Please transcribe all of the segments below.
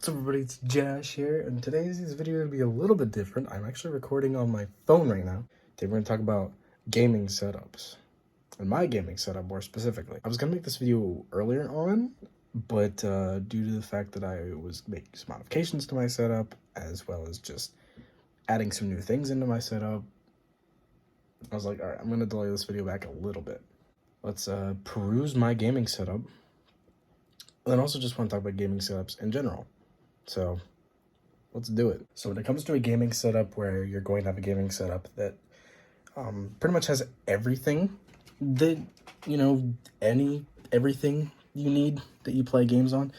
What's up everybody, it's Josh here, and today's video is going to be a little bit different. I'm actually recording on my phone right now. Today we're going to talk about gaming setups, and my gaming setup more specifically. I was going to make this video earlier on, but due to the fact that I was making some modifications to my setup, as well as just adding some new things into my setup, I was like, alright, I'm going to delay this video back a little bit. Let's peruse my gaming setup, and then also just want to talk about gaming setups in general. So let's do it. So when it comes to a gaming setup where you're going to have a gaming setup that pretty much has everything that, you know, everything you need that you play games on.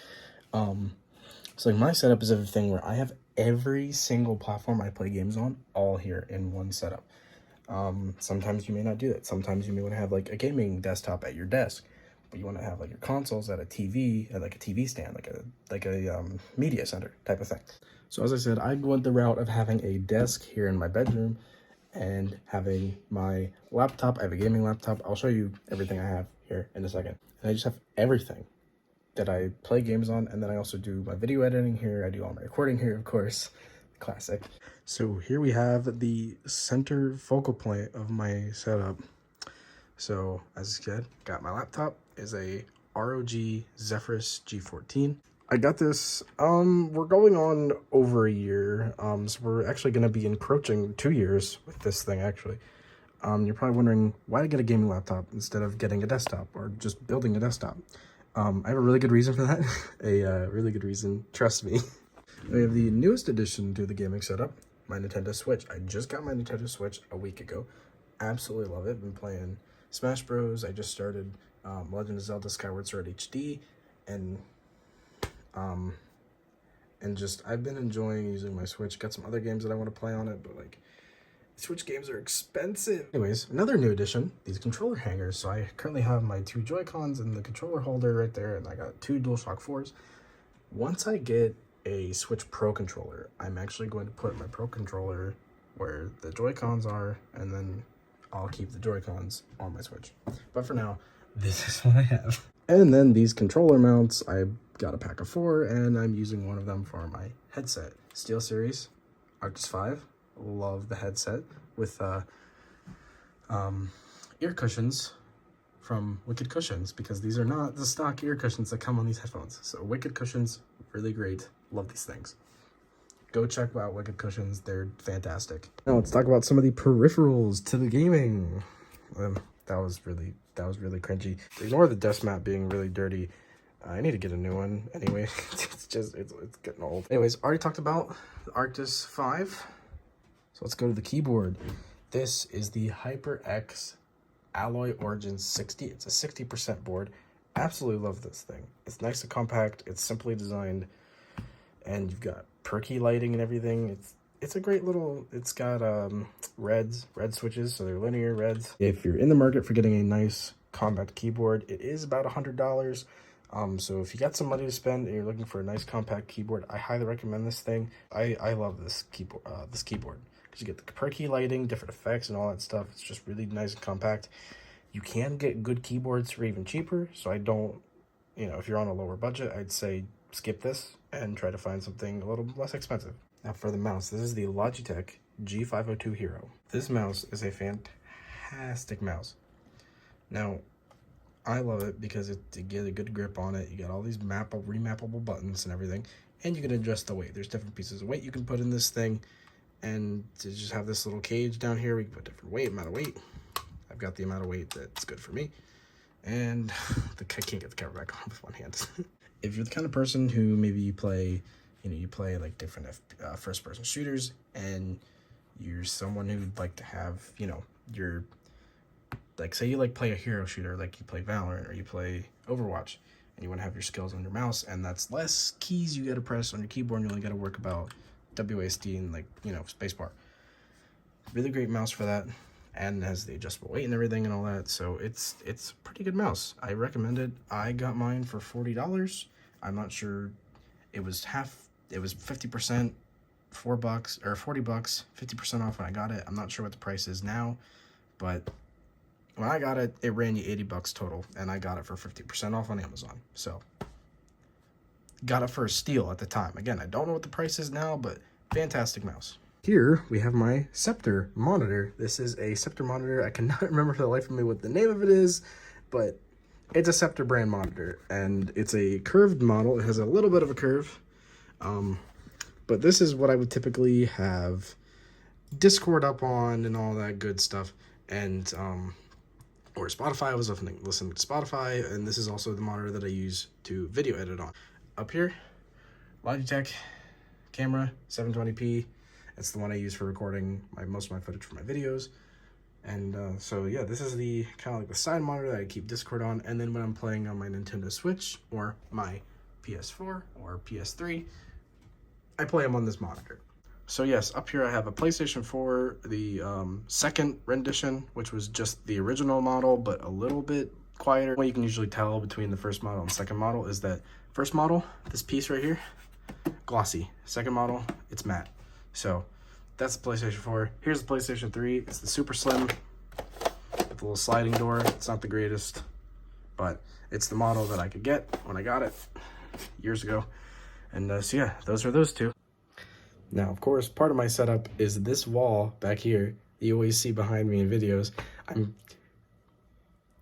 So like my setup is everything where I have every single platform I play games on all here in one setup. Sometimes you may not do that. Sometimes you may want to have like a gaming desktop at your desk, but you want to have like your consoles at a TV, at like a TV stand, like a media center type of thing. So as I said, I went the route of having a desk here in my bedroom and having my laptop. I have a gaming laptop. I'll show you everything I have here in a second. And I just have everything that I play games on, and then I also do my video editing here. I do all my recording here, of course. Classic. So here we have the center focal point of my setup. So as I said, got my laptop, is a ROG Zephyrus G14. I got this, we're going on over a year, so we're actually going to be encroaching 2 years with this thing, actually. You're probably wondering, why did I get a gaming laptop instead of getting a desktop, or just building a desktop? I have a really good reason for that, a really good reason, trust me. We have the newest addition to the gaming setup, my Nintendo Switch. I just got my Nintendo Switch a week ago. Absolutely love it. Been playing Smash Bros. I just started Legend of Zelda Skyward Sword HD, and just I've been enjoying using my Switch. Got some other games that I want to play on it, but like Switch games are expensive. Anyways, another new addition, these controller hangers. So I currently have my 2 Joy-Cons and the controller holder right there, and I got 2 DualShock 4s. Once I get a Switch Pro controller, I'm actually going to put my Pro controller where the Joy-Cons are, and then I'll keep the Joy-Cons on my Switch. But for now, this is what I have. And then these controller mounts, I got a pack of 4, and I'm using one of them for my headset. SteelSeries Arctis 5. Love the headset with ear cushions from Wicked Cushions, because these are not the stock ear cushions that come on these headphones. So Wicked Cushions, really great. Love these things. Go check out Wicked Cushions. They're fantastic. Now let's talk about some of the peripherals to the gaming. That was really cringy. Ignore the desk mat being really dirty. I need to get a new one anyway. it's getting old. Anyways, already talked about the Arctis 5. So let's go to the keyboard. This is the Hyperx Alloy Origin 60. It's a 60% board. Absolutely love this thing. It's nice and compact. It's simply designed, and you've got perky lighting and everything. It's a great little, it's got red switches, so they're linear reds. If you're in the market for getting a nice compact keyboard, it is about $100. So if you got some money to spend and you're looking for a nice compact keyboard, I highly recommend this thing. I love this keyboard, because you get the perky lighting, different effects and all that stuff. It's just really nice and compact. You can get good keyboards for even cheaper, so I don't, you know, if you're on a lower budget, I'd say skip this and try to find something a little less expensive. Now for the mouse, this is the Logitech G502 Hero. This mouse is a fantastic mouse. Now, I love it because you get a good grip on it. You got all these remappable buttons and everything, and you can adjust the weight. There's different pieces of weight you can put in this thing, and to just have this little cage down here, we can put different amount of weight. I've got the amount of weight that's good for me, and I can't get the camera back on with one hand. If you're the kind of person who maybe you play like different first-person shooters, and you're someone who'd like to have, you know, your, like, say you like play a hero shooter, like you play Valorant or you play Overwatch, and you want to have your skills on your mouse, and that's less keys you got to press on your keyboard, and you only got to work about WASD and, like, you know, spacebar. Really great mouse for that, and has the adjustable weight and everything and all that, so it's a pretty good mouse. I recommend it. I got mine for $40. I'm not sure, it was 50%, $4 or $40, 50% off when I got it. I'm not sure what the price is now, but when I got it, it ran you $80 total, and I got it for 50% off on Amazon. So got it for a steal at the time. Again, I don't know what the price is now, but fantastic mouse. Here we have my Scepter Monitor. This is a Scepter Monitor. I cannot remember for the life of me what the name of it is, but it's a Scepter brand monitor, and it's a curved model. It has a little bit of a curve, but this is what I would typically have Discord up on and all that good stuff, and or Spotify. I was listening to Spotify, and this is also the monitor that I use to video edit on. Up here, Logitech Camera 720p. It's the one I use for recording most of my footage for my videos. And so yeah, this is the kind of like the side monitor that I keep Discord on. And then when I'm playing on my Nintendo Switch or my PS4 or PS3, I play them on this monitor. So yes, up here I have a PlayStation 4, the second rendition, which was just the original model, but a little bit quieter. What you can usually tell between the first model and second model is that first model, this piece right here, glossy. Second model, it's matte. So that's the PlayStation 4. Here's the PlayStation 3. It's the super slim with a little sliding door. It's not the greatest, but it's the model that I could get when I got it years ago. And so yeah, those are those two. Now, of course, part of my setup is this wall back here that you always see behind me in videos. I'm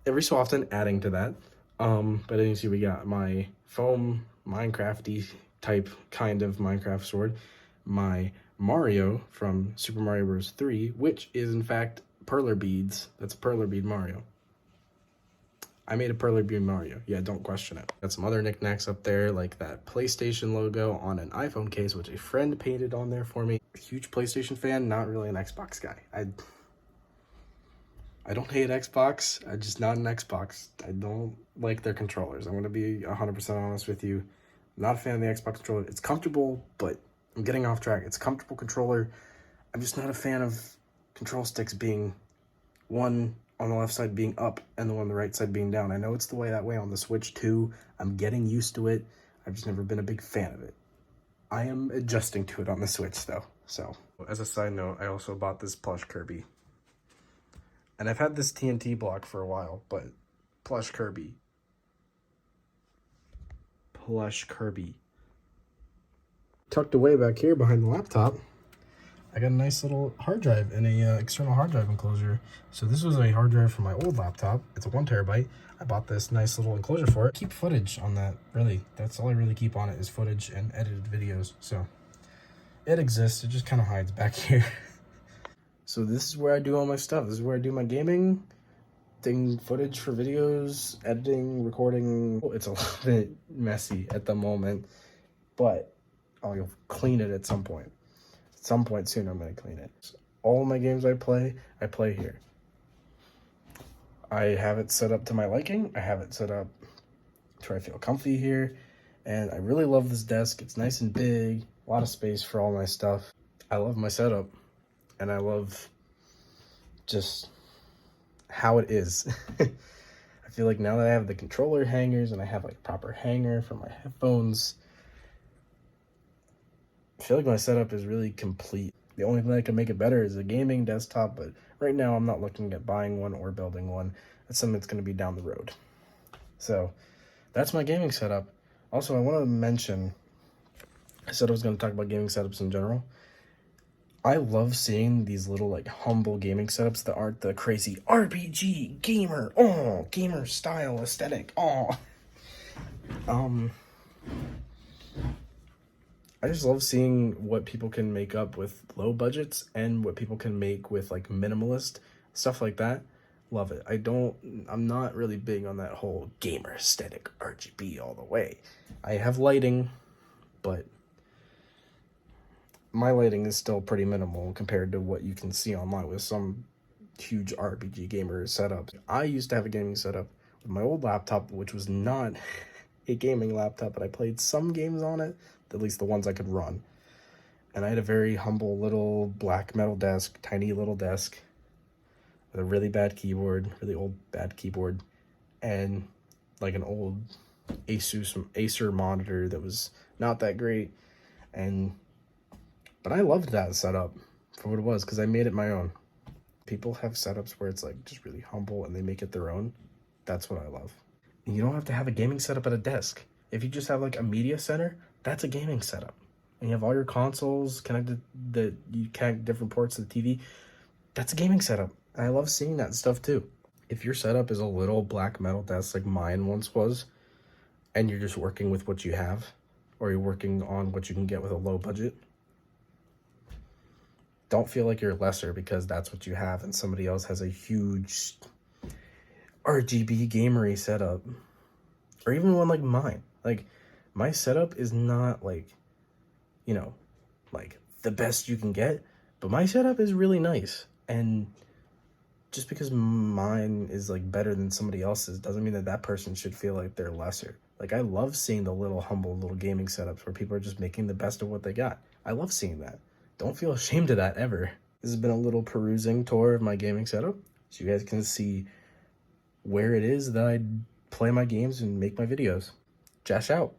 every so often adding to that. But as you see, we got my foam Minecrafty type kind of Minecraft sword, my Mario from Super Mario Bros. 3, which is in fact perler beads. That's a perler bead Mario. I made a perler bead Mario. Yeah, don't question it. Got some other knickknacks up there, like that PlayStation logo on an iPhone case, which a friend painted on there for me. Huge PlayStation fan, not really an Xbox guy. I don't hate Xbox, I'm just not an Xbox. I don't like their controllers. I'm gonna be 100% honest with you. I'm not a fan of the Xbox controller. It's comfortable, but I'm getting off track. It's a comfortable controller. I'm just not a fan of control sticks being one on the left side being up and the one on the right side being down. I know it's the way that way on the Switch too. I'm getting used to it. I've just never been a big fan of it. I am adjusting to it on the Switch though. So, as a side note, I also bought this plush Kirby. And I've had this TNT block for a while, but plush Kirby. Plush Kirby. Tucked away back here behind the laptop, I got a nice little hard drive in a external hard drive enclosure. So this was a hard drive from my old laptop. It's a 1 terabyte. I bought this nice little enclosure for it. Keep footage on that, really. That's all I really keep on it is footage and edited videos. So it exists, it just kind of hides back here. So this is where I do all my stuff. This is where I do my gaming, taking footage for videos, editing, recording. It's a little bit messy at the moment, but I'll clean it at some point. At some point soon, I'm going to clean it. So all my games I play here. I have it set up to my liking. I have it set up to where I feel comfy here. And I really love this desk. It's nice and big, a lot of space for all my stuff. I love my setup. And I love just how it is. I feel like now that I have the controller hangers and I have like proper hanger for my headphones, I feel like my setup is really complete. The only thing that can make it better is a gaming desktop, but right now I'm not looking at buying one or building one. That's something that's going to be down the road. So that's my gaming setup. Also, I want to mention, I said I was going to talk about gaming setups in general. I love seeing these little like humble gaming setups that aren't the crazy RPG gamer style aesthetic. I just love seeing what people can make up with low budgets and what people can make with like minimalist stuff like that. Love it. I'm not really big on that whole gamer aesthetic RGB all the way. I have lighting, but my lighting is still pretty minimal compared to what you can see online with some huge RPG gamer setup. I used to have a gaming setup with my old laptop, which was not a gaming laptop, but I played some games on it, at least the ones I could run. And I had a very humble little black metal desk, tiny little desk, with a really bad keyboard, really old bad keyboard, and like an old Acer monitor that was not that great. But I loved that setup for what it was because I made it my own. People have setups where it's like just really humble and they make it their own. That's what I love. And you don't have to have a gaming setup at a desk. If you just have like a media center, that's a gaming setup. And you have all your consoles connected, that you connect different ports of the TV, that's a gaming setup. And I love seeing that stuff too. If your setup is a little black metal desk like mine once was, and you're just working with what you have, or you're working on what you can get with a low budget, don't feel like you're lesser because that's what you have and somebody else has a huge RGB gamery setup. Or even one like mine. Like, my setup is not like, you know, like the best you can get, but my setup is really nice. And just because mine is like better than somebody else's doesn't mean that that person should feel like they're lesser. Like, I love seeing the little humble little gaming setups where people are just making the best of what they got. I love seeing that. Don't feel ashamed of that ever. This has been a little perusing tour of my gaming setup, so you guys can see where it is that I play my games and make my videos. Josh out.